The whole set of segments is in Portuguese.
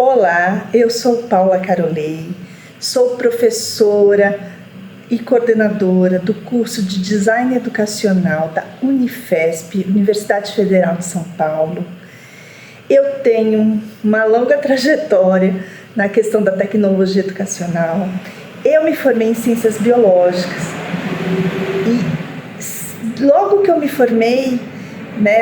Olá, eu sou Paula Carolei, sou professora e coordenadora do curso de Design Educacional da Unifesp, Universidade Federal de São Paulo. Eu tenho uma longa trajetória na questão da tecnologia educacional. Eu me formei em Ciências Biológicas e logo que eu me formei,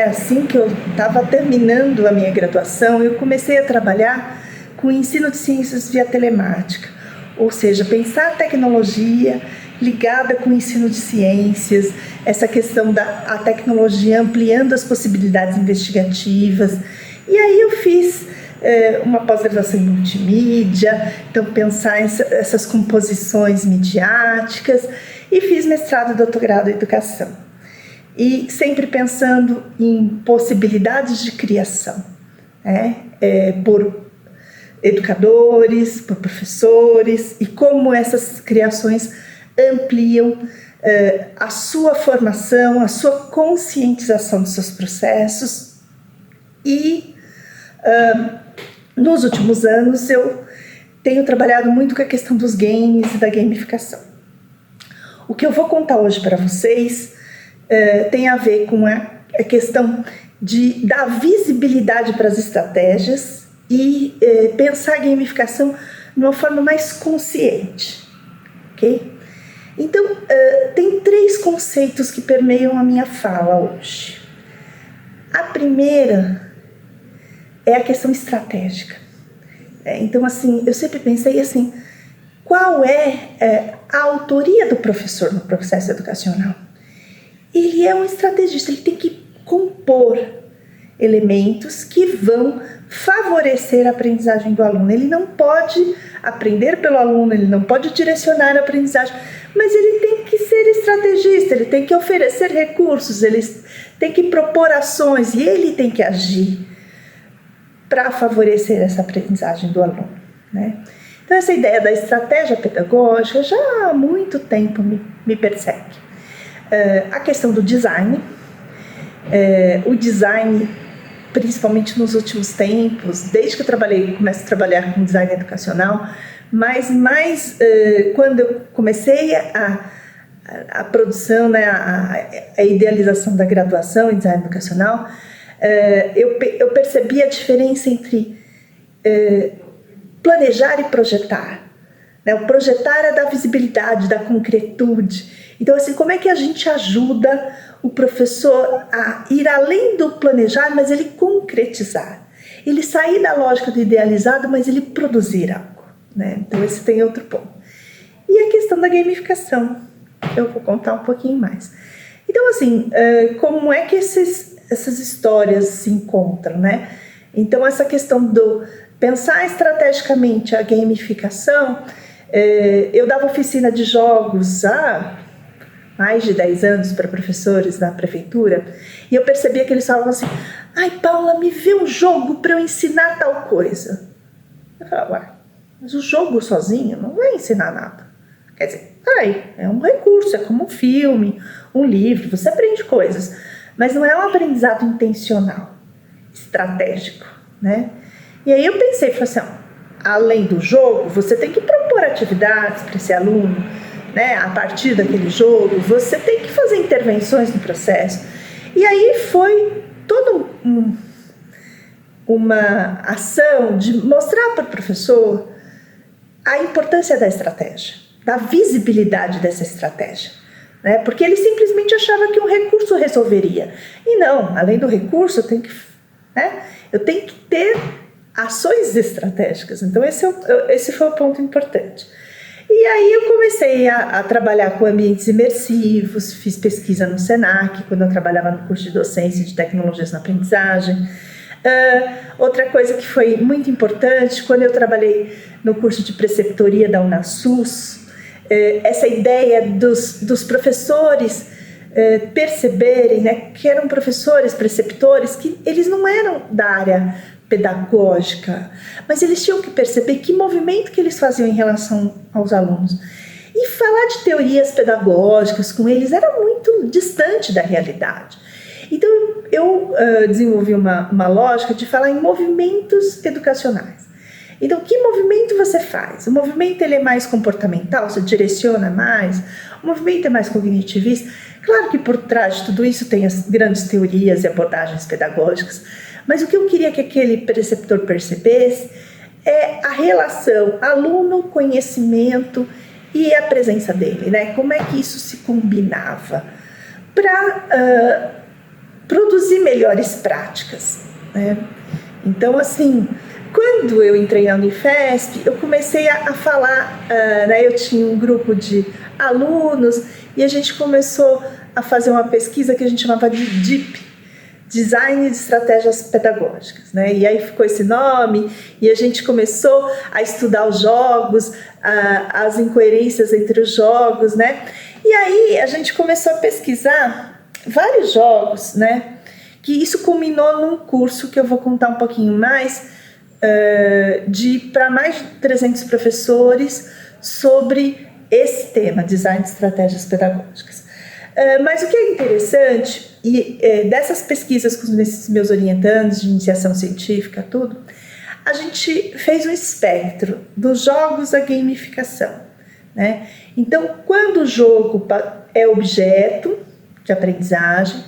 assim que eu estava terminando a minha graduação, eu comecei a trabalhar com o ensino de ciências via telemática, ou seja, pensar a tecnologia ligada com o ensino de ciências, essa questão da tecnologia ampliando as possibilidades investigativas. E aí eu fiz uma pós-graduação em multimídia, então pensar essas composições midiáticas, e fiz mestrado e doutorado em educação. E sempre pensando em possibilidades de criação, por educadores, por professores, e como essas criações ampliam a sua formação, a sua conscientização dos seus processos. E nos últimos anos eu tenho trabalhado muito com a questão dos games e da gamificação. O que eu vou contar hoje para vocês tem a ver com a questão de dar visibilidade para as estratégias e pensar a gamificação de uma forma mais consciente, ok? Então, tem 3 conceitos que permeiam a minha fala hoje. A primeira é a questão estratégica. Então, assim, eu sempre pensei assim, qual é a autoria do professor no processo educacional? Ele é um estrategista, ele tem que compor elementos que vão favorecer a aprendizagem do aluno. Ele não pode aprender pelo aluno, ele não pode direcionar a aprendizagem, mas ele tem que ser estrategista, ele tem que oferecer recursos, ele tem que propor ações e ele tem que agir para favorecer essa aprendizagem do aluno, Então essa ideia da estratégia pedagógica já há muito tempo me persegue. A questão do design, o design, principalmente nos últimos tempos, desde que eu começo a trabalhar com design educacional, mas mais quando eu comecei a produção, a idealização da graduação em design educacional, eu percebi a diferença entre planejar e projetar. O projetar é da visibilidade, da concretude. Então, assim, como é que a gente ajuda o professor a ir além do planejar, mas ele concretizar? Ele sair da lógica do idealizado, mas ele produzir algo, Então, esse tem outro ponto. E a questão da gamificação, que eu vou contar um pouquinho mais. Então, assim, como é que essas histórias se encontram, Então, essa questão do pensar estrategicamente a gamificação, eu dava oficina de jogos há mais de 10 anos para professores da prefeitura, e eu percebia que eles falavam assim, ai Paula, me vê um jogo para eu ensinar tal coisa. Eu falava, mas o jogo sozinho não vai ensinar nada. Quer dizer, é um recurso, é como um filme, um livro, você aprende coisas, mas não é um aprendizado intencional, estratégico, E aí eu pensei, falei assim, além do jogo, você tem que propor atividades para esse aluno, a partir daquele jogo, você tem que fazer intervenções no processo. E aí foi toda uma ação de mostrar para o professor a importância da estratégia, da visibilidade dessa estratégia, porque ele simplesmente achava que um recurso resolveria. E não, além do recurso, eu tenho que ter ações estratégicas. Então esse foi o ponto importante. E aí eu comecei a trabalhar com ambientes imersivos, fiz pesquisa no Senac, quando eu trabalhava no curso de docência de tecnologias na aprendizagem. Outra coisa que foi muito importante, quando eu trabalhei no curso de preceptoria da UnaSUS, essa ideia dos professores perceberem, que eram professores, preceptores, que eles não eram da área pedagógica, mas eles tinham que perceber que movimento que eles faziam em relação aos alunos. E falar de teorias pedagógicas com eles era muito distante da realidade. Então eu desenvolvi uma lógica de falar em movimentos educacionais. Então, que movimento você faz? O movimento ele é mais comportamental, você direciona mais? O movimento é mais cognitivista? Claro que por trás de tudo isso tem as grandes teorias e abordagens pedagógicas, mas o que eu queria que aquele preceptor percebesse é a relação aluno-conhecimento e a presença dele, né? Como é que isso se combinava para produzir melhores práticas, né? Então, assim, quando eu entrei na Unifesp, eu comecei a falar, né? Eu tinha um grupo de alunos e a gente começou a fazer uma pesquisa que a gente chamava de DEEP, Design de Estratégias Pedagógicas, né? E aí ficou esse nome e a gente começou a estudar os jogos, as incoerências entre os jogos, né? E aí a gente começou a pesquisar vários jogos, né? Que isso culminou num curso que eu vou contar um pouquinho mais, para mais de 300 professores sobre esse tema, Design de Estratégias Pedagógicas. Mas o que é interessante, dessas pesquisas com esses meus orientandos de iniciação científica, tudo, a gente fez um espectro dos jogos à gamificação, né? Então, quando o jogo é objeto de aprendizagem,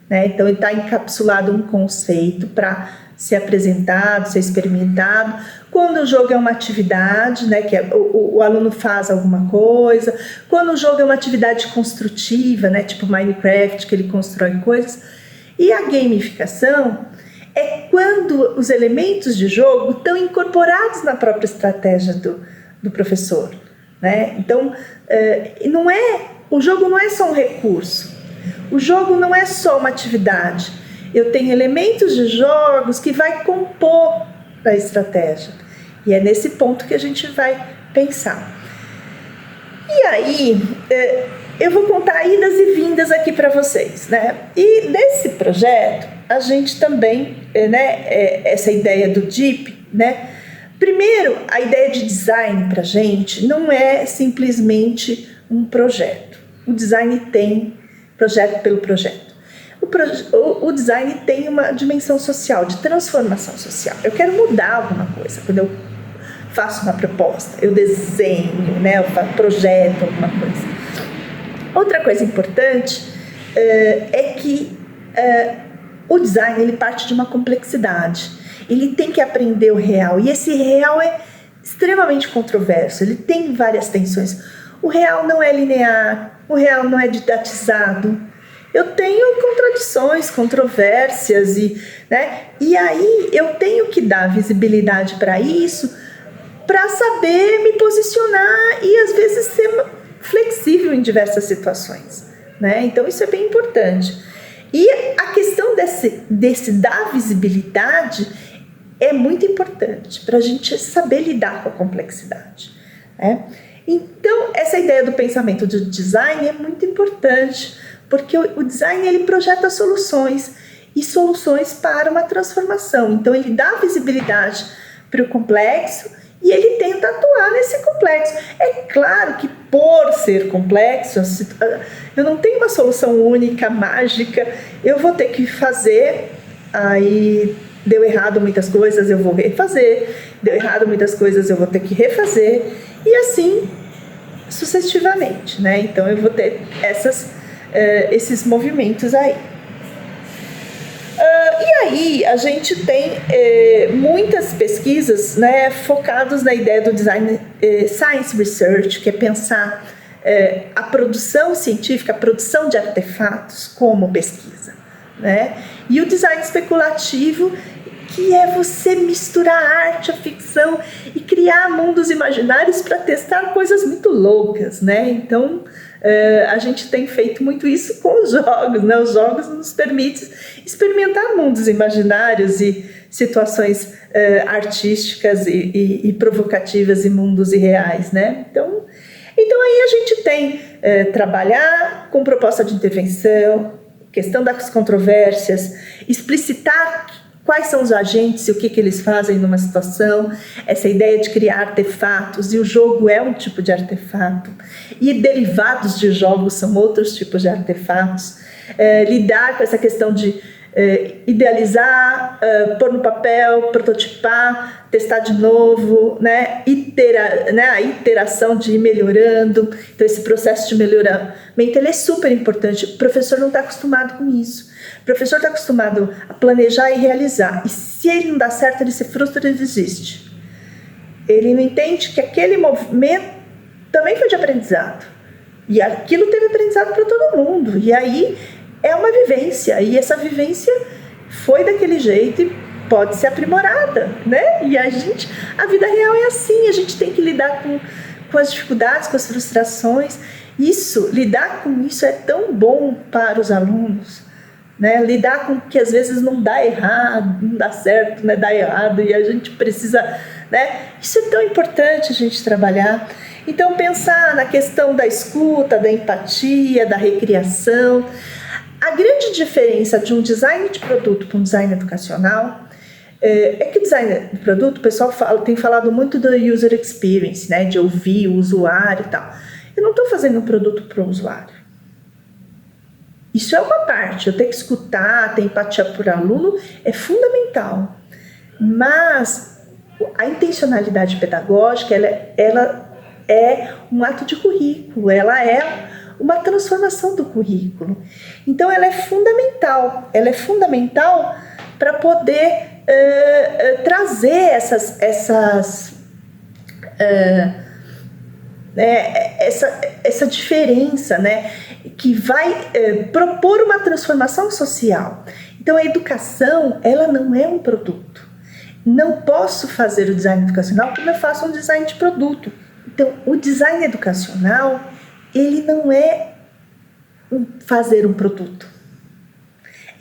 né? Então ele está encapsulado um conceito para ser apresentado, ser experimentado. Quando o jogo é uma atividade, né, que o aluno faz alguma coisa. Quando o jogo é uma atividade construtiva, né, tipo Minecraft, que ele constrói coisas. E a gamificação é quando os elementos de jogo estão incorporados na própria estratégia do professor, né? Então, o jogo não é só um recurso. O jogo não é só uma atividade. Eu tenho elementos de jogos que vai compor a estratégia. E é nesse ponto que a gente vai pensar. E aí, eu vou contar idas e vindas aqui para vocês, né? E nesse projeto, a gente também, né, essa ideia do DEEP, né? Primeiro, a ideia de design para a gente não é simplesmente um projeto. O design tem projeto pelo projeto. O design tem uma dimensão social, de transformação social. Eu quero mudar alguma coisa quando eu faço uma proposta, eu desenho, né, eu projeto alguma coisa. Outra coisa importante é que o design ele parte de uma complexidade. Ele tem que aprender o real, e esse real é extremamente controverso, ele tem várias tensões. O real não é linear, o real não é didatizado. Eu tenho contradições, controvérsias, né? E aí eu tenho que dar visibilidade para isso, para saber me posicionar e às vezes ser flexível em diversas situações, né? Então isso é bem importante. E a questão desse dar visibilidade é muito importante para a gente saber lidar com a complexidade, né? Então essa ideia do pensamento de design é muito importante, porque o design ele projeta soluções e soluções para uma transformação. Então ele dá visibilidade para o complexo e ele tenta atuar nesse complexo. É claro que por ser complexo, eu não tenho uma solução única, mágica, eu vou ter que fazer, aí deu errado muitas coisas, eu vou refazer, deu errado muitas coisas, eu vou ter que refazer, e assim sucessivamente, né? Então eu vou ter esses movimentos aí. E aí a gente tem muitas pesquisas, né, focadas na ideia do design science research, que é pensar a produção científica, a produção de artefatos como pesquisa, né? E o design especulativo, que é você misturar a arte, a ficção e criar mundos imaginários para testar coisas muito loucas, né? Então a gente tem feito muito isso com os jogos, né? Os jogos nos permitem experimentar mundos imaginários e situações artísticas e provocativas e mundos irreais, né? Então aí a gente tem trabalhar com proposta de intervenção, questão das controvérsias, explicitar quais são os agentes e o que eles fazem numa situação, essa ideia de criar artefatos, e o jogo é um tipo de artefato, e derivados de jogos são outros tipos de artefatos, lidar com essa questão de idealizar, pôr no papel, prototipar, testar de novo, né? A iteração de ir melhorando. Então, esse processo de melhoramento ele é super importante. O professor não está acostumado com isso. O professor está acostumado a planejar e realizar. E se ele não dá certo, ele se frustra e desiste. Ele não entende que aquele movimento também foi de aprendizado. E aquilo teve aprendizado para todo mundo. E aí é uma vivência. E essa vivência foi daquele jeito e pode ser aprimorada, né? E a vida real é assim. A gente tem que lidar com as dificuldades, com as frustrações. Lidar com isso é tão bom para os alunos, né? Lidar com que às vezes não dá errado, não dá certo, né? Dá errado e a gente precisa, né? Isso é tão importante a gente trabalhar. Então, pensar na questão da escuta, da empatia, da recriação. A grande diferença de um design de produto para um design educacional é que o design de produto, o pessoal tem falado muito do user experience, né? De ouvir o usuário e tal. Eu não estou fazendo um produto para o usuário. Isso é uma parte. Eu tenho que escutar, ter empatia por aluno é fundamental. Mas a intencionalidade pedagógica, ela é um ato de currículo, ela é uma transformação do currículo. Então, ela é fundamental para poder trazer essa diferença, né, que vai propor uma transformação social. Então, a educação, ela não é um produto. Não posso fazer o design educacional como eu faço um design de produto. Então, o design educacional, ele não é fazer um produto.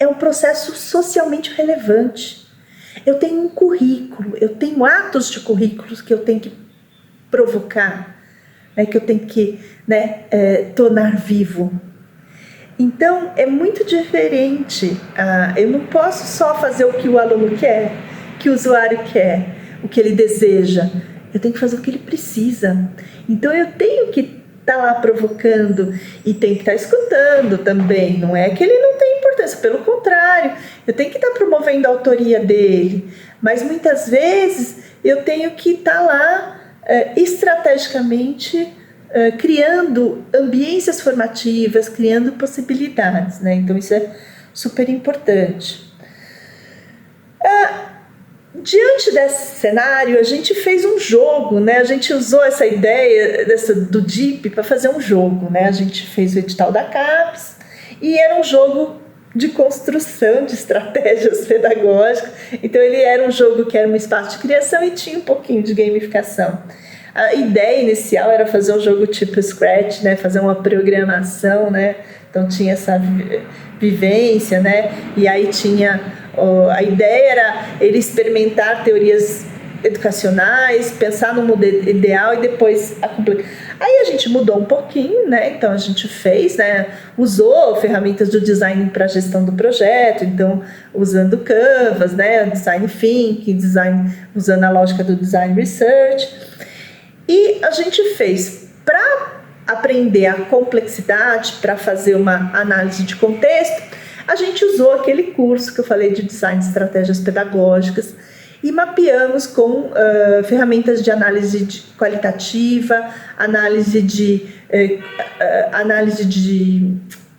É um processo socialmente relevante. Eu tenho um currículo, eu tenho atos de currículos que eu tenho que provocar, né, que eu tenho que tornar vivo. Então, é muito diferente. Eu não posso só fazer o que o aluno quer, que o usuário quer, o que ele deseja. Eu tenho que fazer o que ele precisa. Então, eu tenho que estar lá provocando e tenho que estar escutando também. Não é que ele não tem importância, pelo contrário, eu tenho que estar promovendo a autoria dele. Mas, muitas vezes, eu tenho que estar lá estrategicamente criando ambiências formativas, criando possibilidades, né? Então, isso é super importante. Diante desse cenário, a gente fez um jogo, né? A gente usou essa ideia do DIP para fazer um jogo, né? A gente fez o edital da CAPES e era um jogo de construção de estratégias pedagógicas. Então, ele era um jogo que era um espaço de criação e tinha um pouquinho de gamificação. A ideia inicial era fazer um jogo tipo Scratch, né? Fazer uma programação, né? Então, tinha essa vivência, né? E aí a ideia era ele experimentar teorias educacionais, pensar no modelo ideal e depois Aí a gente mudou um pouquinho, né? Então a gente fez, né? Usou ferramentas do design para a gestão do projeto, então usando Canvas, né? Design Thinking, design usando a lógica do design research. E a gente fez para aprender a complexidade, para fazer uma análise de contexto, a gente usou aquele curso que eu falei de design de estratégias pedagógicas e mapeamos com ferramentas de análise qualitativa, análise de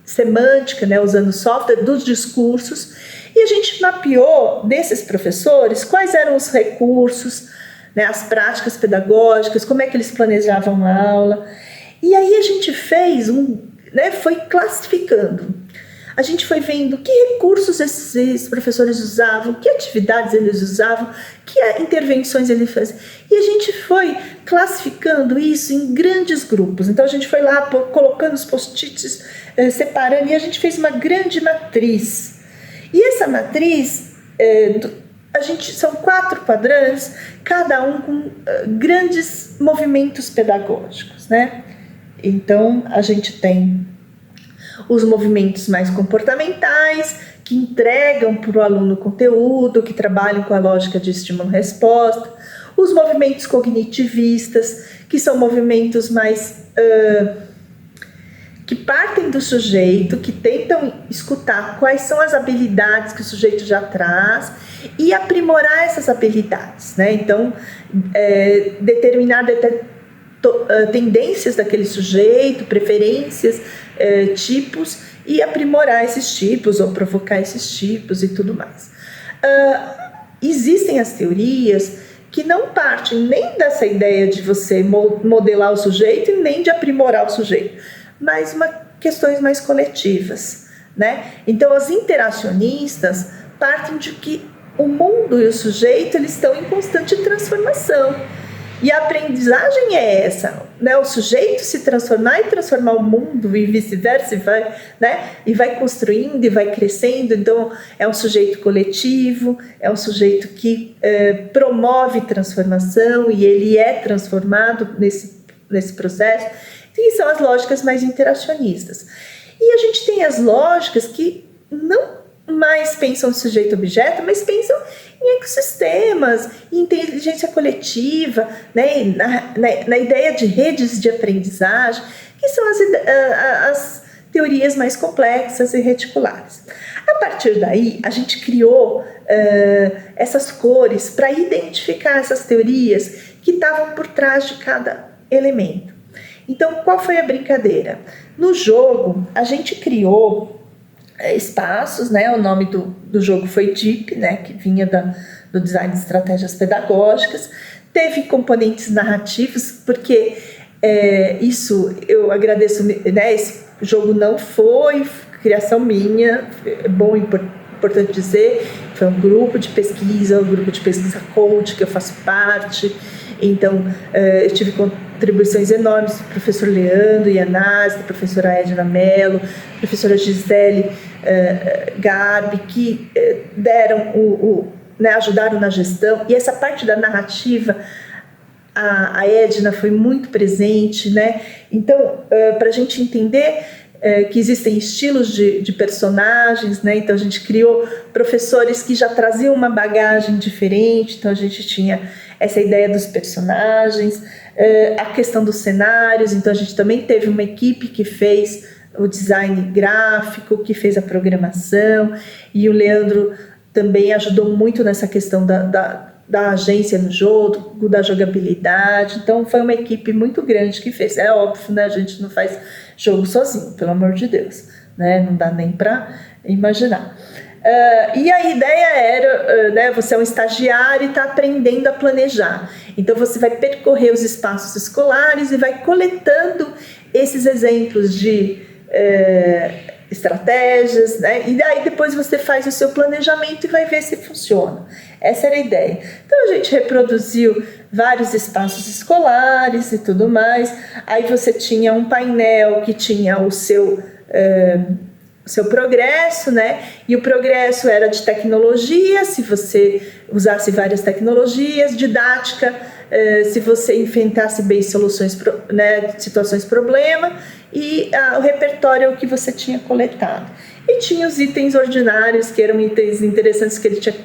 semântica, né, usando software dos discursos, e a gente mapeou desses professores quais eram os recursos, né, as práticas pedagógicas, como é que eles planejavam a aula. E aí a gente fez foi classificando. A gente foi vendo que recursos esses professores usavam, que atividades eles usavam, que intervenções eles faziam. E a gente foi classificando isso em grandes grupos. Então a gente foi lá colocando os post-its, separando, e a gente fez uma grande matriz. E essa matriz, são 4 quadrantes, cada um com grandes movimentos pedagógicos, né? Então a gente tem os movimentos mais comportamentais, que entregam para o aluno conteúdo, que trabalham com a lógica de estímulo-resposta, os movimentos cognitivistas, que são movimentos mais que partem do sujeito, que tentam escutar quais são as habilidades que o sujeito já traz e aprimorar essas habilidades, né? Então, determinar tendências daquele sujeito, preferências, tipos, e aprimorar esses tipos ou provocar esses tipos e tudo mais. Existem as teorias que não partem nem dessa ideia de você modelar o sujeito e nem de aprimorar o sujeito, mas questões mais coletivas, né? Então, as interacionistas partem de que o mundo e o sujeito eles estão em constante transformação. E a aprendizagem é essa, né? O sujeito se transformar e transformar o mundo e vice-versa, e vai construindo e vai crescendo. Então, é um sujeito coletivo, é um sujeito que promove transformação e ele é transformado nesse processo. E são as lógicas mais interacionistas. E a gente tem as lógicas que não mais pensam no sujeito-objeto, mas pensam em ecossistemas, em inteligência coletiva, né, na ideia de redes de aprendizagem, que são as teorias mais complexas e reticulares. A partir daí, a gente criou essas cores para identificar essas teorias que estavam por trás de cada elemento. Então, qual foi a brincadeira? No jogo, a gente criou espaços, né? O nome do jogo foi DEEP, né? Que vinha do design de estratégias pedagógicas. Teve componentes narrativos, porque isso eu agradeço, né? Esse jogo não foi criação minha, é bom e importante dizer, foi um grupo de pesquisa coach, que eu faço parte. Então, eu tive contribuições enormes do professor Leandro Iannazzi, da professora Edna Mello, professora Gisele Garbi, que deram né, ajudaram na gestão. E essa parte da narrativa, a Edna foi muito presente, né? Então, para a gente entender que existem estilos de personagens, né? Então a gente criou professores que já traziam uma bagagem diferente, então a gente tinha essa ideia dos personagens, a questão dos cenários, então a gente também teve uma equipe que fez o design gráfico, que fez a programação, e o Leandro também ajudou muito nessa questão da agência no jogo, da jogabilidade. Então foi uma equipe muito grande que fez. É óbvio, né? A gente não faz jogo sozinho, pelo amor de Deus, né? Não dá nem para imaginar. E a ideia era, né, você é um estagiário e está aprendendo a planejar. Então você vai percorrer os espaços escolares e vai coletando esses exemplos de estratégias, né? E daí depois você faz o seu planejamento e vai ver se funciona. Essa era a ideia. Então a gente reproduziu vários espaços escolares e tudo mais. Aí você tinha um painel que tinha o seu progresso, né? E o progresso era de tecnologia, se você usasse várias tecnologias, didática, se você enfrentasse bem soluções, né, situações problema, e o repertório é o que você tinha coletado. E tinha os itens ordinários, que eram itens interessantes que ele tinha que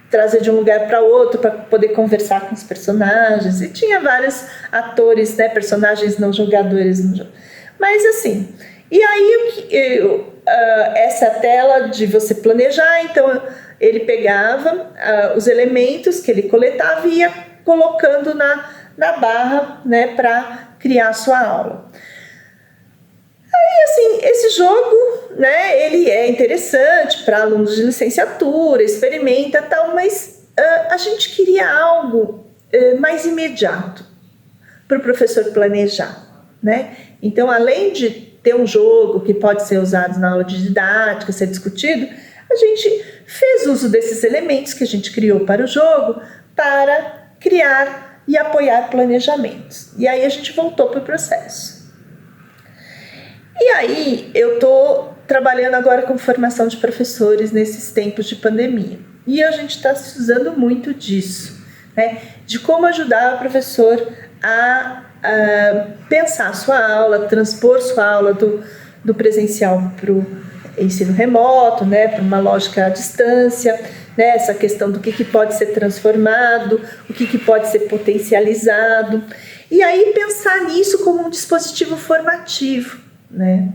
trazer de um lugar para outro para poder conversar com os personagens, e tinha vários atores, né, personagens não jogadores no jogo. Mas assim, e aí essa tela de você planejar, então ele pegava os elementos que ele coletava e ia colocando na barra, né, para criar a sua aula. Aí, assim, esse jogo, né, ele é interessante para alunos de licenciatura, experimenta tal, mas a gente queria algo mais imediato para o professor planejar, né? Então, além de ter um jogo que pode ser usado na aula de didática, ser discutido, a gente fez uso desses elementos que a gente criou para o jogo para criar e apoiar planejamentos. E aí a gente voltou para o processo. E aí eu estou trabalhando agora com formação de professores nesses tempos de pandemia. E a gente está usando muito disso, né? De como ajudar o professor a pensar a sua aula, transpor sua aula do presencial para o ensino remoto, né, para uma lógica à distância, né, essa questão do que pode ser transformado, o que pode ser potencializado. E aí pensar nisso como um dispositivo formativo, né?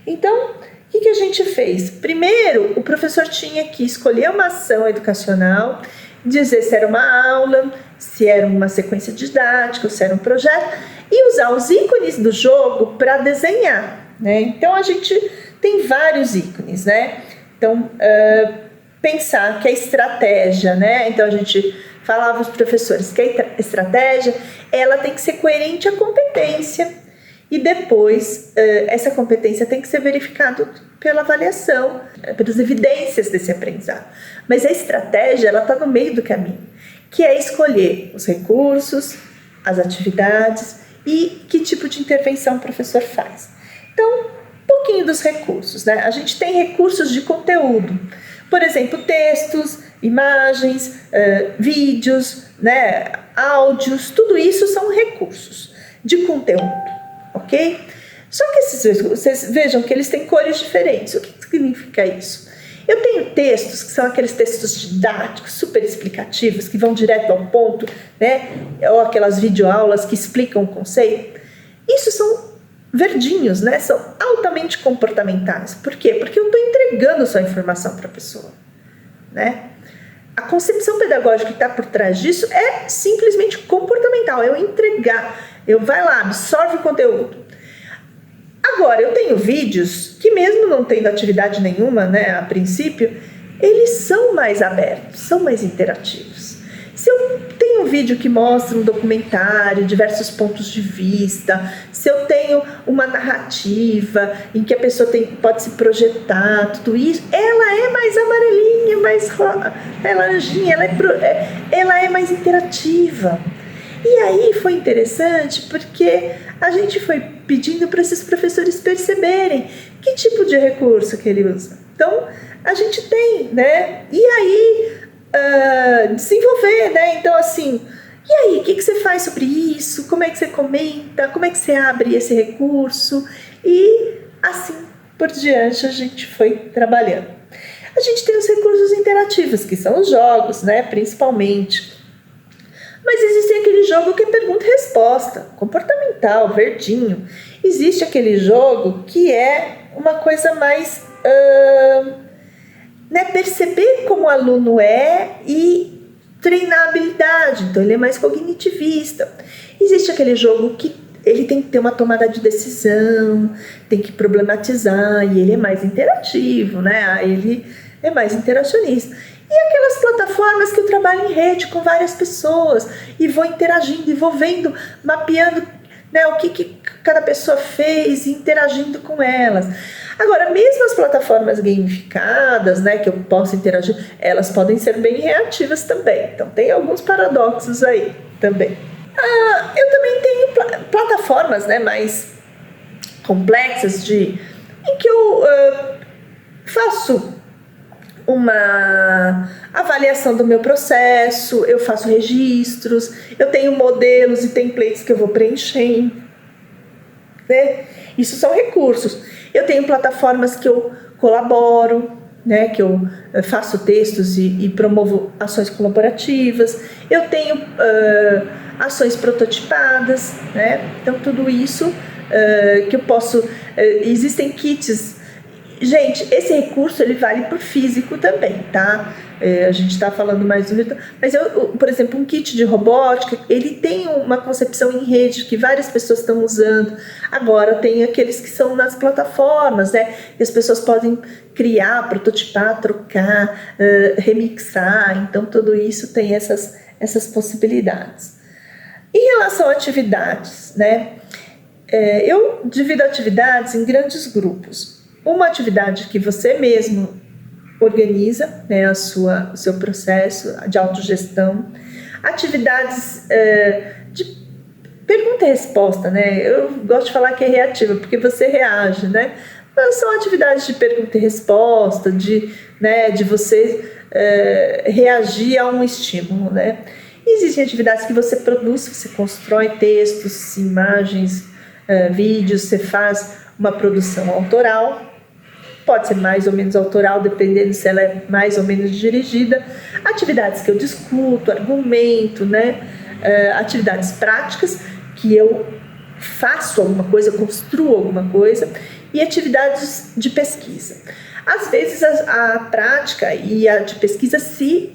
Então, o que a gente fez? Primeiro, o professor tinha que escolher uma ação educacional, dizer se era uma aula, se era uma sequência didática, se era um projeto, e usar os ícones do jogo para desenhar, né? Então, a gente tem vários ícones, né? Então, pensar que a estratégia, né? Então, a gente falava aos professores que a estratégia, ela tem que ser coerente à competência, e depois essa competência tem que ser verificada pela avaliação, pelas evidências desse aprendizado. Mas a estratégia, ela está no meio do caminho, que é escolher os recursos, as atividades e que tipo de intervenção o professor faz. Então, um pouquinho dos recursos, né? A gente tem recursos de conteúdo, por exemplo, textos, imagens, vídeos, né? Áudios, tudo isso são recursos de conteúdo. Ok? Só que vocês vejam que eles têm cores diferentes. O que significa isso? Eu tenho textos que são aqueles textos didáticos, super explicativos, que vão direto ao ponto, né? Ou aquelas videoaulas que explicam o conceito. Isso são verdinhos, né? São altamente comportamentais. Por quê? Porque eu estou entregando só a informação para a pessoa, né? A concepção pedagógica que está por trás disso é simplesmente comportamental, é eu entregar. Eu vai lá, absorve o conteúdo. Agora, eu tenho vídeos que mesmo não tendo atividade nenhuma, né, a princípio, eles são mais abertos, são mais interativos. Se eu tenho um vídeo que mostra um documentário, diversos pontos de vista, se eu tenho uma narrativa em que a pessoa pode se projetar, tudo isso, ela é mais amarelinha, mais laranjinha, ela é mais interativa. E aí foi interessante porque a gente foi pedindo para esses professores perceberem que tipo de recurso que ele usa. Então, a gente tem, né? E aí, desenvolver, né? Então, assim, e aí, o que você faz sobre isso? Como é que você comenta? Como é que você abre esse recurso? E assim por diante a gente foi trabalhando. A gente tem os recursos interativos, que são os jogos, né? Principalmente. Mas existe aquele jogo que é pergunta e resposta, comportamental, verdinho. Existe aquele jogo que é uma coisa mais né, perceber como o aluno é e treinar a habilidade. Então ele é mais cognitivista. Existe aquele jogo que ele tem que ter uma tomada de decisão, tem que problematizar, e ele é mais interativo, né? Ele é mais interacionista. E aquelas plataformas que eu trabalho em rede com várias pessoas e vou interagindo e vou vendo, mapeando, né, o que cada pessoa fez e interagindo com elas. Agora, mesmo as plataformas gamificadas, né, que eu posso interagir, elas podem ser bem reativas também. Então, tem alguns paradoxos aí também. Eu também tenho plataformas, né, mais complexas em que eu faço uma avaliação do meu processo, eu faço registros, eu tenho modelos e templates que eu vou preenchendo, né? Isso são recursos. Eu tenho plataformas que eu colaboro, né? Que eu faço textos e promovo ações colaborativas. Eu tenho ações prototipadas, né? Então tudo isso que eu posso... existem kits. Gente, esse recurso ele vale para o físico também, tá? A gente está falando mais do virtual, mas por exemplo, um kit de robótica, ele tem uma concepção em rede que várias pessoas estão usando. Agora tem aqueles que são nas plataformas, né? Que as pessoas podem criar, prototipar, trocar, remixar. Então tudo isso tem essas possibilidades. Em relação a atividades, né? Eu divido atividades em grandes grupos. Uma atividade que você mesmo organiza, né, o seu processo de autogestão. Atividades de pergunta e resposta, né? Eu gosto de falar que é reativa, porque você reage, né? Mas são atividades de pergunta e resposta, de você reagir a um estímulo, né? Existem atividades que você produz, você constrói textos, imagens, vídeos, você faz uma produção autoral. Pode ser mais ou menos autoral, dependendo se ela é mais ou menos dirigida. Atividades que eu discuto, argumento, né? Atividades práticas que eu faço alguma coisa, construo alguma coisa, e atividades de pesquisa. Às vezes a prática e a de pesquisa se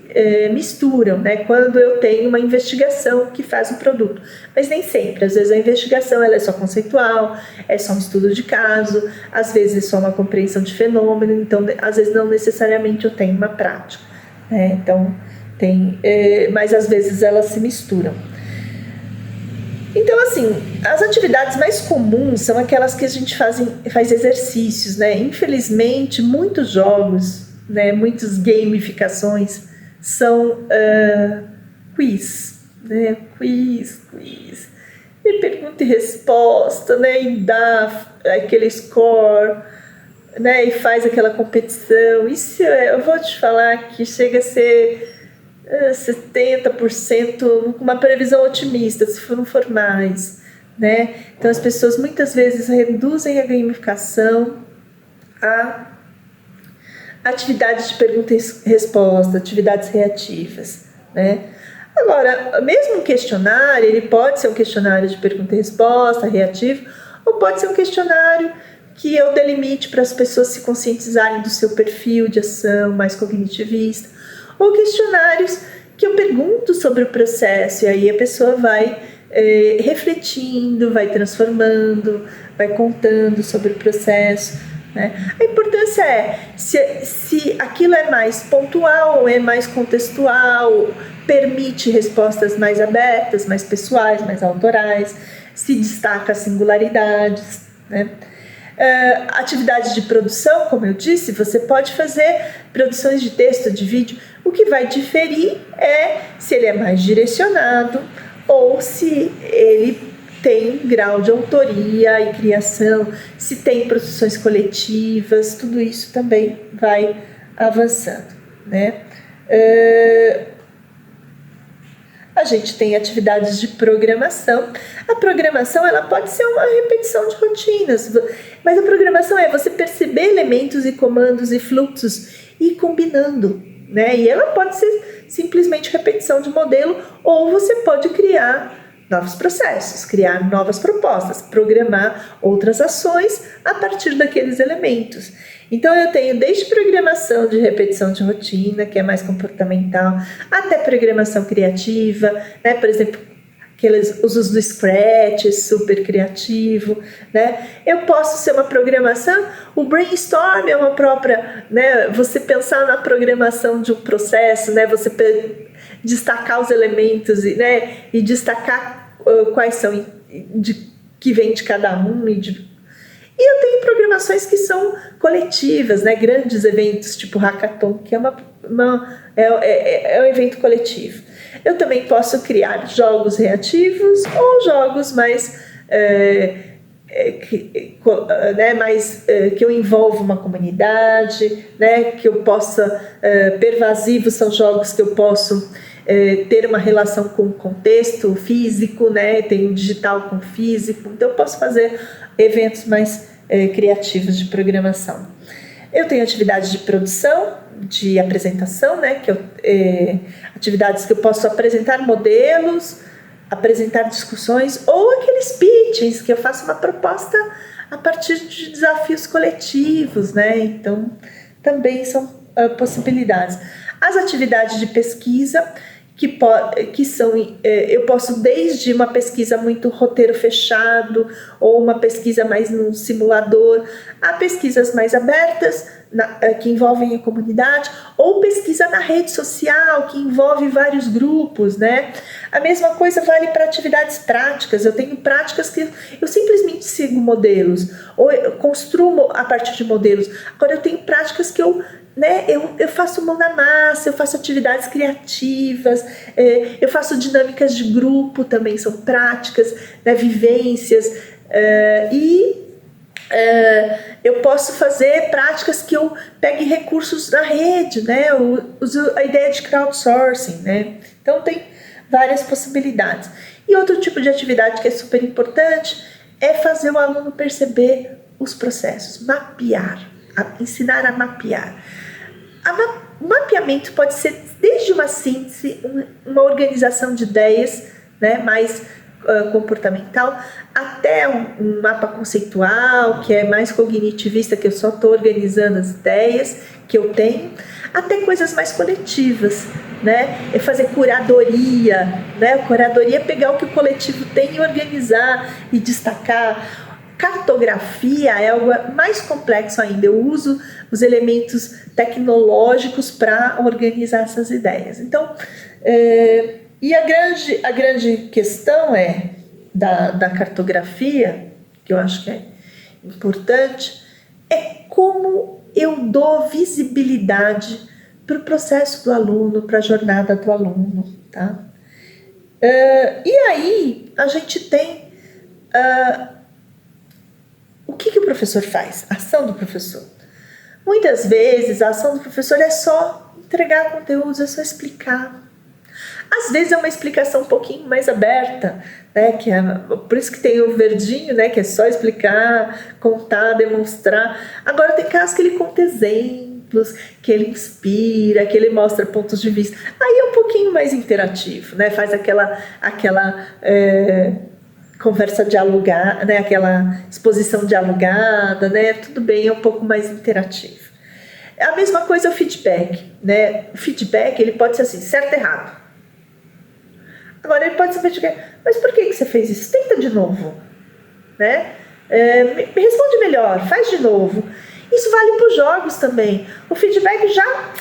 misturam, né? Quando eu tenho uma investigação que faz um produto, mas nem sempre. Às vezes a investigação ela é só conceitual, é só um estudo de caso, às vezes é só uma compreensão de fenômeno, então às vezes não necessariamente eu tenho uma prática, né? Então mas às vezes elas se misturam. Então, assim, as atividades mais comuns são aquelas que a gente faz exercícios, né? Infelizmente, muitos jogos, né, muitas gamificações são quiz, né? Quiz. E pergunta e resposta, né? E dá aquele score, né? E faz aquela competição. Isso eu vou te falar que chega a ser 70%, com uma previsão otimista, se não for mais, né? Então as pessoas muitas vezes reduzem a gamificação a atividades de pergunta e resposta, atividades reativas, né? Agora, mesmo um questionário, ele pode ser um questionário de pergunta e resposta, reativo, ou pode ser um questionário que eu delimite para as pessoas se conscientizarem do seu perfil de ação mais cognitivista, ou questionários que eu pergunto sobre o processo, e aí a pessoa vai refletindo, vai transformando, vai contando sobre o processo, né? A importância é se aquilo é mais pontual, é mais contextual, permite respostas mais abertas, mais pessoais, mais autorais, se destaca singularidades, né? Atividades de produção, como eu disse, você pode fazer produções de texto, de vídeo. O que vai diferir é se ele é mais direcionado ou se ele tem grau de autoria e criação, se tem produções coletivas, tudo isso também vai avançando, né? A gente tem atividades de programação. A programação ela pode ser uma repetição de rotinas, mas a programação é você perceber elementos e comandos e fluxos e ir combinando, né? E ela pode ser simplesmente repetição de modelo, ou você pode criar novos processos, criar novas propostas, programar outras ações a partir daqueles elementos. Então eu tenho desde programação de repetição de rotina, que é mais comportamental, até programação criativa, né? Por exemplo, aqueles usos do Scratch, super criativo, né? Eu posso ser uma programação, o brainstorm é uma própria, né? Você pensar na programação de um processo, né? Você destacar os elementos, né? E destacar quais são que vem de cada um e eu tenho programações que são coletivas, né? Grandes eventos tipo Hackathon, que é um evento coletivo. Eu também posso criar jogos reativos ou jogos mais que eu envolvo uma comunidade, né? Que eu possa pervasivos são jogos que eu posso ter uma relação com o contexto físico, né? Tem o digital com o físico, então eu posso fazer eventos mais criativos de programação. Eu tenho atividades de produção, de apresentação, né? Atividades que eu posso apresentar modelos, apresentar discussões, ou aqueles pitchings que eu faço uma proposta a partir de desafios coletivos, né? Então também são possibilidades. As atividades de pesquisa que são, eu posso desde uma pesquisa muito roteiro fechado ou uma pesquisa mais num simulador, a pesquisas mais abertas que envolvem a comunidade, ou pesquisa na rede social que envolve vários grupos, né? A mesma coisa vale para atividades práticas. Eu tenho práticas que eu simplesmente sigo modelos ou eu construo a partir de modelos. Agora eu tenho práticas que eu faço mão na massa, eu faço atividades criativas, eu faço dinâmicas de grupo, também são práticas, né, vivências, eu posso fazer práticas que eu pegue recursos da rede, né, eu uso a ideia de crowdsourcing, né, então tem várias possibilidades. E outro tipo de atividade que é super importante é fazer o aluno perceber os processos, mapear, ensinar a mapear. O mapeamento pode ser desde uma síntese, uma organização de ideias, né, mais comportamental, até um mapa conceitual, que é mais cognitivista, que eu só estou organizando as ideias que eu tenho, até coisas mais coletivas, né? É fazer curadoria, né? Curadoria é pegar o que o coletivo tem e organizar e destacar. Cartografia é algo mais complexo ainda. Eu uso os elementos tecnológicos para organizar essas ideias. Então, e a grande questão da cartografia, que eu acho que é importante, é como eu dou visibilidade para o processo do aluno, para a jornada do aluno. Tá? E aí a gente tem o que o professor faz? A ação do professor. Muitas vezes a ação do professor é só entregar conteúdos, é só explicar. Às vezes é uma explicação um pouquinho mais aberta, né? Que é, por isso que tem o verdinho, né? Que é só explicar, contar, demonstrar. Agora tem casos que ele conta exemplos, que ele inspira, que ele mostra pontos de vista. Aí é um pouquinho mais interativo, né? Faz aquela conversa dialogada, né? Aquela exposição dialogada, né? Tudo bem, é um pouco mais interativo. A mesma coisa é o feedback, né? O feedback, ele pode ser assim, certo ou errado. Agora ele pode ser feedback, mas por que você fez isso? Tenta de novo, né? Me responde melhor, faz de novo. Isso vale para os jogos também. O feedback já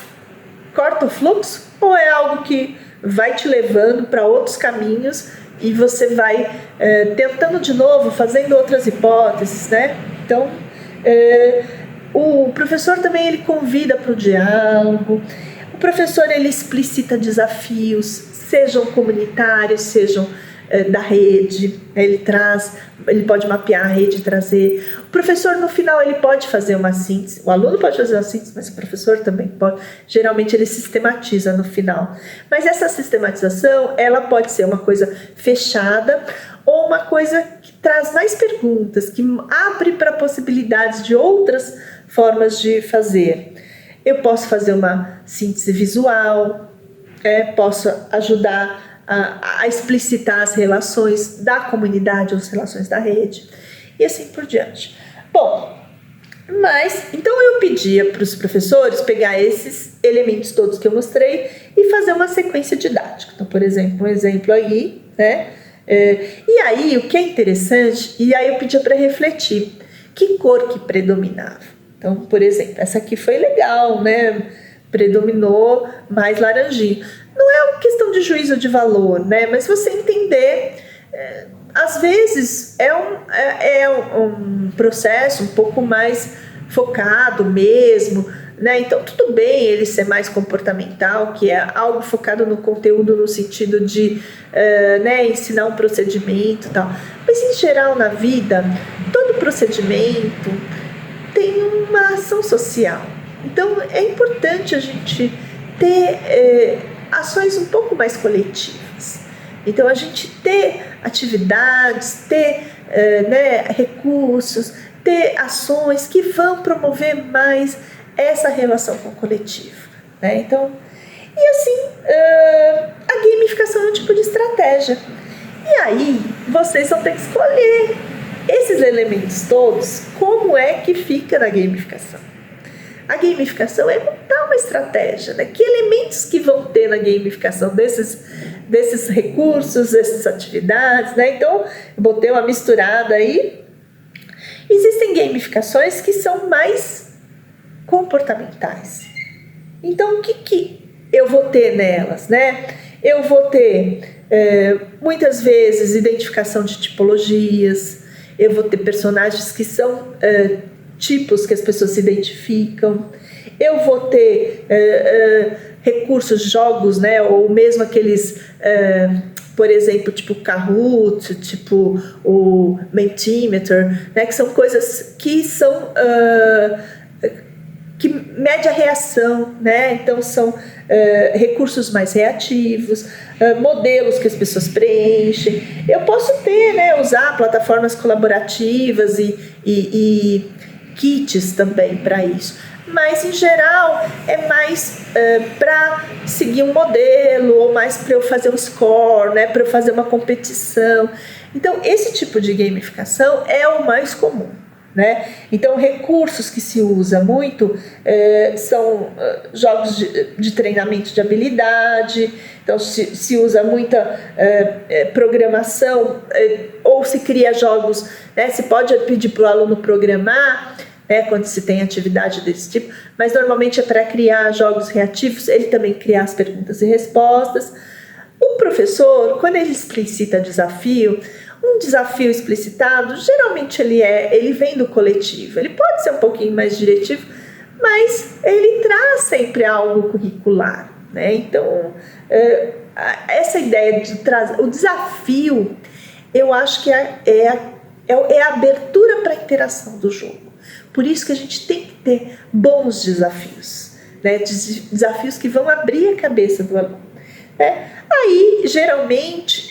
corta o fluxo ou é algo que vai te levando para outros caminhos e você vai tentando de novo, fazendo outras hipóteses, né? Então, o professor também ele convida para o diálogo. O professor ele explicita desafios, sejam comunitários, sejam da rede, ele pode mapear a rede e trazer. O professor no final ele pode fazer uma síntese, o aluno pode fazer uma síntese, mas o professor também pode. Geralmente ele sistematiza no final. Mas essa sistematização ela pode ser uma coisa fechada ou uma coisa que traz mais perguntas, que abre para possibilidades de outras formas de fazer. Eu posso fazer uma síntese visual, posso ajudar a explicitar as relações da comunidade ou as relações da rede e assim por diante. Bom, mas então eu pedia para os professores pegar esses elementos todos que eu mostrei e fazer uma sequência didática. Então, por exemplo, um exemplo aí, né? E aí, o que é interessante, e aí eu pedia para refletir, que cor que predominava? Então, por exemplo, essa aqui foi legal, né? Predominou mais laranjinho. Não é uma questão de juízo de valor, né? Mas você entender, às vezes é um processo um pouco mais focado mesmo, né? Então tudo bem ele ser mais comportamental, que é algo focado no conteúdo no sentido de ensinar um procedimento e tal. Mas em geral na vida, todo procedimento tem uma ação social. Então é importante a gente ter ações um pouco mais coletivas. Então a gente ter atividades, ter recursos, ter ações que vão promover mais essa relação com o coletivo, né? Então, e assim, a gamificação é um tipo de estratégia. E aí, vocês vão ter que escolher esses elementos todos, como é que fica na gamificação. A gamificação é montar uma estratégia, né? Que elementos que vão ter na gamificação desses recursos, dessas atividades, né? Então, eu botei uma misturada aí. Existem gamificações que são mais comportamentais. Então, o que eu vou ter nelas, né? Eu vou ter, muitas vezes, identificação de tipologias, eu vou ter personagens que são tipos que as pessoas se identificam, eu vou ter recursos, jogos, né? Ou mesmo aqueles... por exemplo, tipo Kahoot, tipo o Mentimeter, né, que são coisas que são que mede a reação, né? Então são recursos mais reativos, modelos que as pessoas preenchem. Eu posso ter, né, usar plataformas colaborativas e kits também para isso. Mas, em geral, é mais para seguir um modelo, ou mais para eu fazer um score, né, para eu fazer uma competição. Então, esse tipo de gamificação é o mais comum, né? Então, recursos que se usa muito são jogos de treinamento de habilidade. Então, se usa muita programação, ou se cria jogos, né? Se pode pedir para o aluno programar, quando se tem atividade desse tipo, mas normalmente é para criar jogos reativos, ele também criar as perguntas e respostas. O professor, quando ele explicita desafio, um desafio explicitado, geralmente ele vem do coletivo, ele pode ser um pouquinho mais diretivo, mas ele traz sempre algo curricular, né? Então, essa ideia de trazer o desafio, eu acho que é a abertura para a interação do jogo. Por isso que a gente tem que ter bons desafios, né? Desafios que vão abrir a cabeça do aluno, né? Aí, geralmente,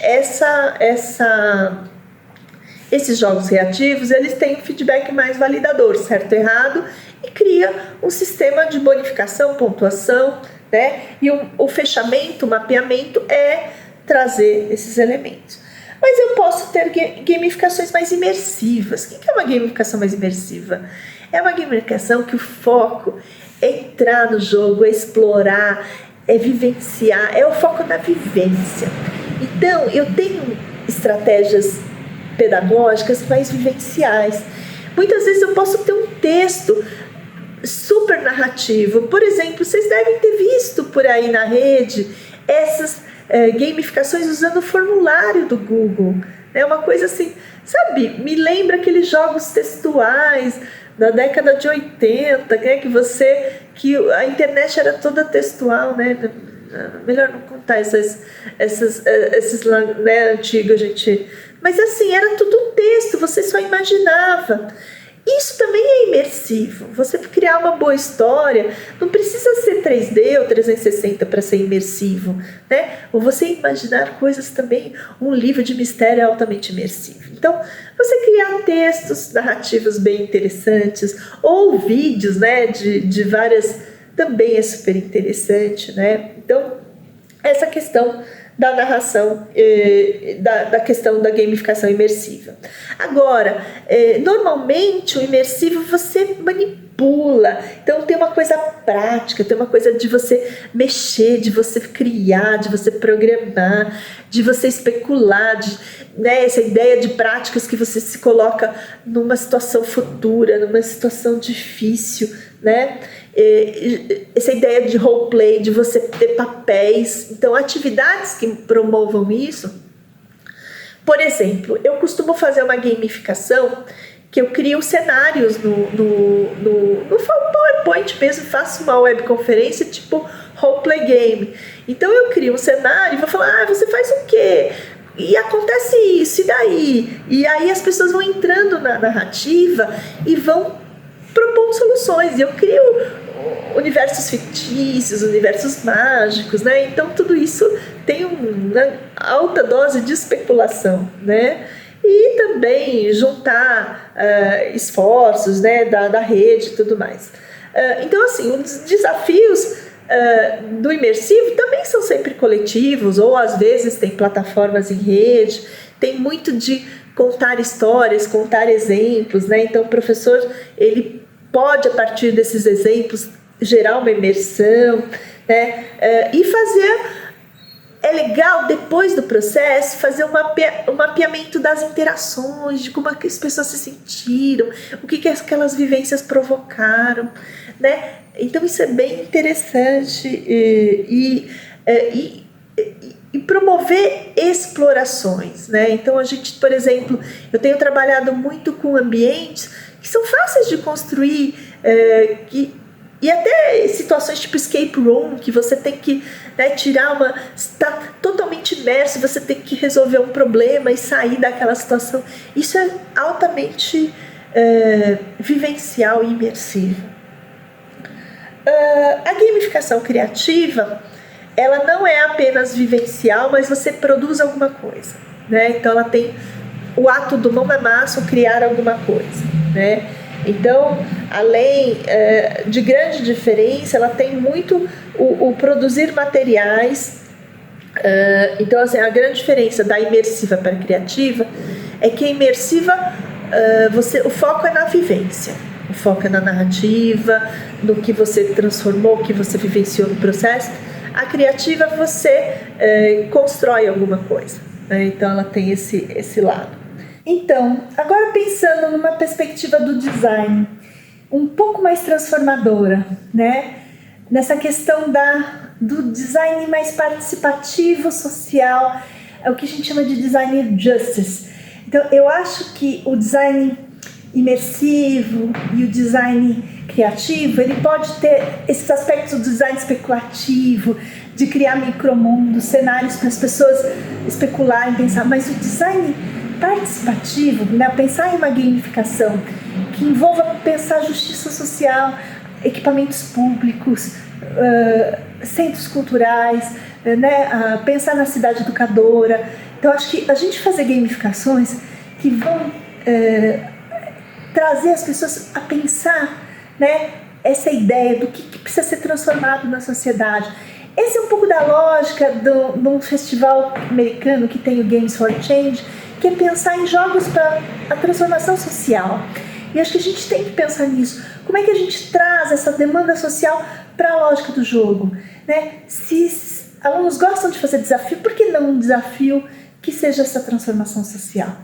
esses jogos reativos, eles têm um feedback mais validador, certo e errado, e cria um sistema de bonificação, pontuação, né? E o fechamento, o mapeamento é trazer esses elementos. Mas eu posso ter gamificações mais imersivas. O que é uma gamificação mais imersiva? É uma gamificação que o foco é entrar no jogo, é explorar, é vivenciar, é o foco da vivência. Então, eu tenho estratégias pedagógicas mais vivenciais. Muitas vezes eu posso ter um texto super narrativo. Por exemplo, vocês devem ter visto por aí na rede essas gamificações usando o formulário do Google. É uma coisa assim, sabe, me lembra aqueles jogos textuais da década de 80, né, que a internet era toda textual, né? Melhor não contar esses né, antigos, gente. Mas assim, era tudo texto, você só imaginava. Isso também é imersivo. Você criar uma boa história não precisa ser 3D ou 360 para ser imersivo, né? Ou você imaginar coisas também, um livro de mistério é altamente imersivo. Então, você criar textos narrativos bem interessantes ou vídeos, né, de várias, também é super interessante, né? Então, essa questão da narração, da questão da gamificação imersiva. Agora, normalmente o imersivo você manipula, então tem uma coisa prática, tem uma coisa de você mexer, de você criar, de você programar, de você especular, né, essa ideia de práticas que você se coloca numa situação futura, numa situação difícil, né? Essa ideia de roleplay, de você ter papéis. Então, atividades que promovam isso. Por exemplo, eu costumo fazer uma gamificação que eu crio cenários no PowerPoint mesmo, faço uma webconferência tipo roleplay game. Então, eu crio um cenário e vou falar, você faz o quê? E acontece isso, e daí? E aí as pessoas vão entrando na narrativa e vão propondo soluções. Eu crio universos fictícios, universos mágicos, né? Então tudo isso tem uma alta dose de especulação, né? E também juntar esforços, né, da rede e tudo mais. Então, assim, os desafios do imersivo também são sempre coletivos, ou às vezes tem plataformas em rede, tem muito de contar histórias, contar exemplos, né? Então o professor, ele pode, a partir desses exemplos, gerar uma imersão, né? E fazer, é legal, depois do processo, fazer um mapeamento das interações, de como as pessoas se sentiram, o que aquelas vivências provocaram, né? Então isso é bem interessante e promover explorações, né? Então a gente, por exemplo, eu tenho trabalhado muito com ambientes que são fáceis de construir, e até situações tipo escape room, que você tem que, né, está totalmente imerso, você tem que resolver um problema e sair daquela situação. Isso é altamente vivencial e imersivo. A gamificação criativa, ela não é apenas vivencial, mas você produz alguma coisa, né? Então ela tem o ato do mão na massa, ou criar alguma coisa, né? Então, além de grande diferença, ela tem muito o produzir materiais. Então, assim, a grande diferença da imersiva para a criativa é que a imersiva, o foco é na vivência, o foco é na narrativa, no que você transformou, o que você vivenciou no processo. A criativa, você constrói alguma coisa, né? Então, ela tem esse lado. Então, agora pensando numa perspectiva do design, um pouco mais transformadora, né? Nessa questão do design mais participativo, social, é o que a gente chama de design justice. Então, eu acho que o design imersivo e o design criativo, ele pode ter esses aspectos do design especulativo, de criar micromundos, cenários para as pessoas especularem, pensar, mas o design participativo, né, pensar em uma gamificação que envolva pensar justiça social, equipamentos públicos, centros culturais, né, pensar na cidade educadora. Então, acho que a gente fazer gamificações que vão trazer as pessoas a pensar, né, essa ideia do que precisa ser transformado na sociedade. Esse é um pouco da lógica de um festival americano que tem o Games for Change, que é pensar em jogos para a transformação social. E acho que a gente tem que pensar nisso. Como é que a gente traz essa demanda social para a lógica do jogo, né? Se alunos gostam de fazer desafio, por que não um desafio que seja essa transformação social?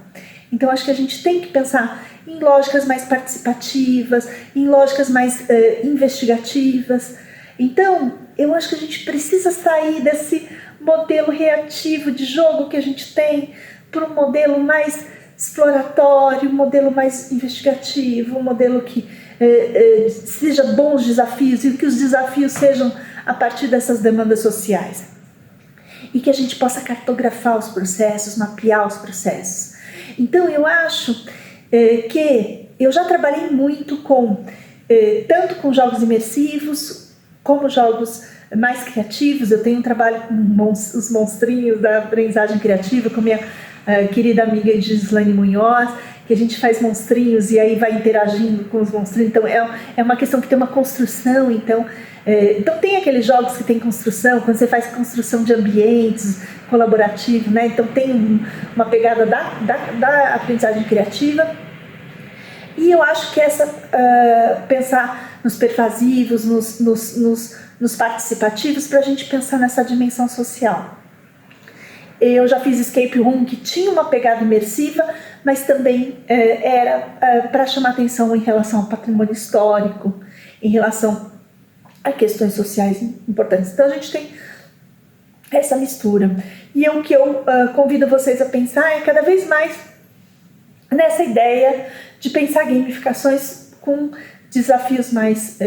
Então, acho que a gente tem que pensar em lógicas mais participativas, em lógicas mais investigativas. Então, eu acho que a gente precisa sair desse modelo reativo de jogo que a gente tem para um modelo mais exploratório, um modelo mais investigativo, um modelo que seja bons desafios e que os desafios sejam a partir dessas demandas sociais. E que a gente possa cartografar os processos, mapear os processos. Então, eu acho que eu já trabalhei muito tanto com jogos imersivos, como jogos mais criativos. Eu tenho um trabalho com os monstrinhos da aprendizagem criativa, com minha querida amiga Gislaine Munhoz, que a gente faz monstrinhos e aí vai interagindo com os monstrinhos. Então, é uma questão que tem uma construção. Então tem aqueles jogos que tem construção, quando você faz construção de ambientes colaborativo, né? Então tem uma pegada da aprendizagem criativa. E eu acho que pensar nos pervasivos, nos participativos, para a gente pensar nessa dimensão social. Eu já fiz escape room que tinha uma pegada imersiva, mas também era para chamar atenção em relação ao patrimônio histórico, em relação a questões sociais importantes. Então a gente tem essa mistura. E o que eu convido vocês a pensar é cada vez mais nessa ideia de pensar gamificações com desafios mais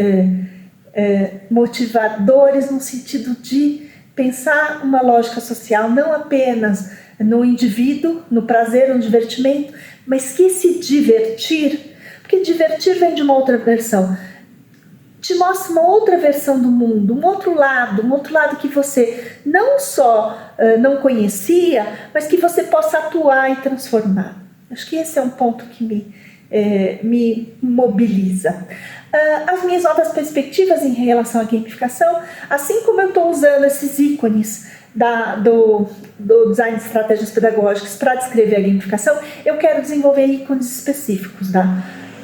motivadores, no sentido de pensar uma lógica social não apenas no indivíduo, no prazer, no divertimento, mas que se divertir, porque divertir vem de uma outra versão, te mostra uma outra versão do mundo, um outro lado que você não só não conhecia, mas que você possa atuar e transformar. Acho que esse é um ponto que me mobiliza. As minhas novas perspectivas em relação à gamificação, assim como eu estou usando esses ícones do design de estratégias pedagógicas para descrever a gamificação, eu quero desenvolver ícones específicos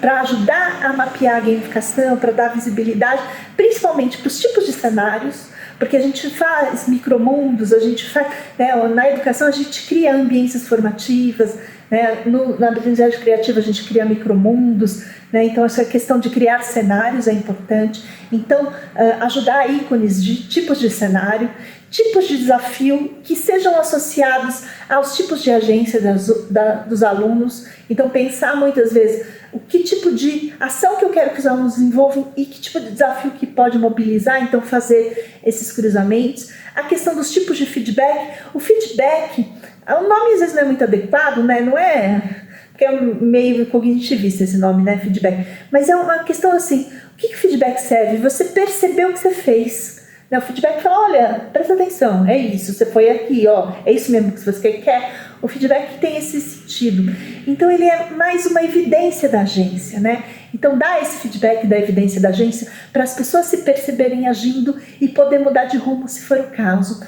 para ajudar a mapear a gamificação, para dar visibilidade, principalmente para os tipos de cenários, porque a gente faz micromundos, a gente faz, né, na educação a gente cria ambiências formativas, né, na aprendizagem criativa a gente cria micromundos, né, então essa questão de criar cenários é importante. Então, ajudar ícones de tipos de cenário, tipos de desafio que sejam associados aos tipos de agência dos alunos. Então, pensar muitas vezes o que tipo de ação que eu quero que os alunos desenvolvam e que tipo de desafio que pode mobilizar, então fazer esses cruzamentos. A questão dos tipos de feedback. O feedback, o nome às vezes não é muito adequado, né? Não é, porque é meio cognitivista esse nome, né? Feedback. Mas é uma questão assim, o que feedback serve? Você percebeu o que você fez. O feedback fala, olha, presta atenção, é isso, você foi aqui, ó, é isso mesmo que você quer. O feedback tem esse sentido. Então, ele é mais uma evidência da agência, né? Então, dá esse feedback da evidência da agência para as pessoas se perceberem agindo e poder mudar de rumo, se for o caso.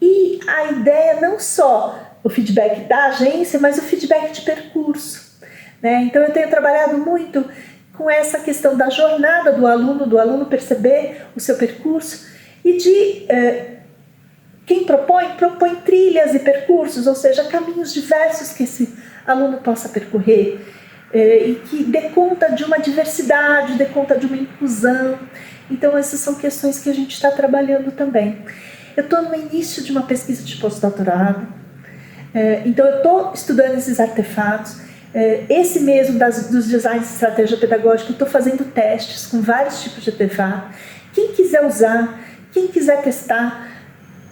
E a ideia não só o feedback da agência, mas o feedback de percurso, né? Então, eu tenho trabalhado muito com essa questão da jornada do aluno perceber o seu percurso e de... quem propõe trilhas e percursos, ou seja, caminhos diversos que esse aluno possa percorrer e que dê conta de uma diversidade, dê conta de uma inclusão. Então, essas são questões que a gente está trabalhando também. Eu estou no início de uma pesquisa de pós-doutorado, então eu estou estudando esses artefatos. Esse mesmo dos designs de estratégia pedagógica, eu estou fazendo testes com vários tipos de artefato. Quem quiser usar, quem quiser testar,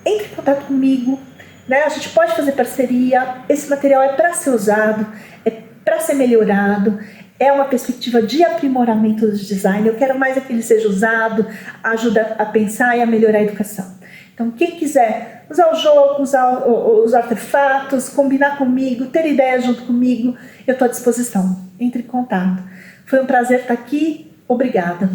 entre em contato comigo, né? A gente pode fazer parceria. Esse material é para ser usado, é para ser melhorado, é uma perspectiva de aprimoramento do design. Eu quero mais é que ele seja usado, ajuda a pensar e a melhorar a educação. Então, quem quiser usar o jogo, usar os artefatos, combinar comigo, ter ideias junto comigo, eu estou à disposição. Entre em contato. Foi um prazer estar aqui. Obrigada.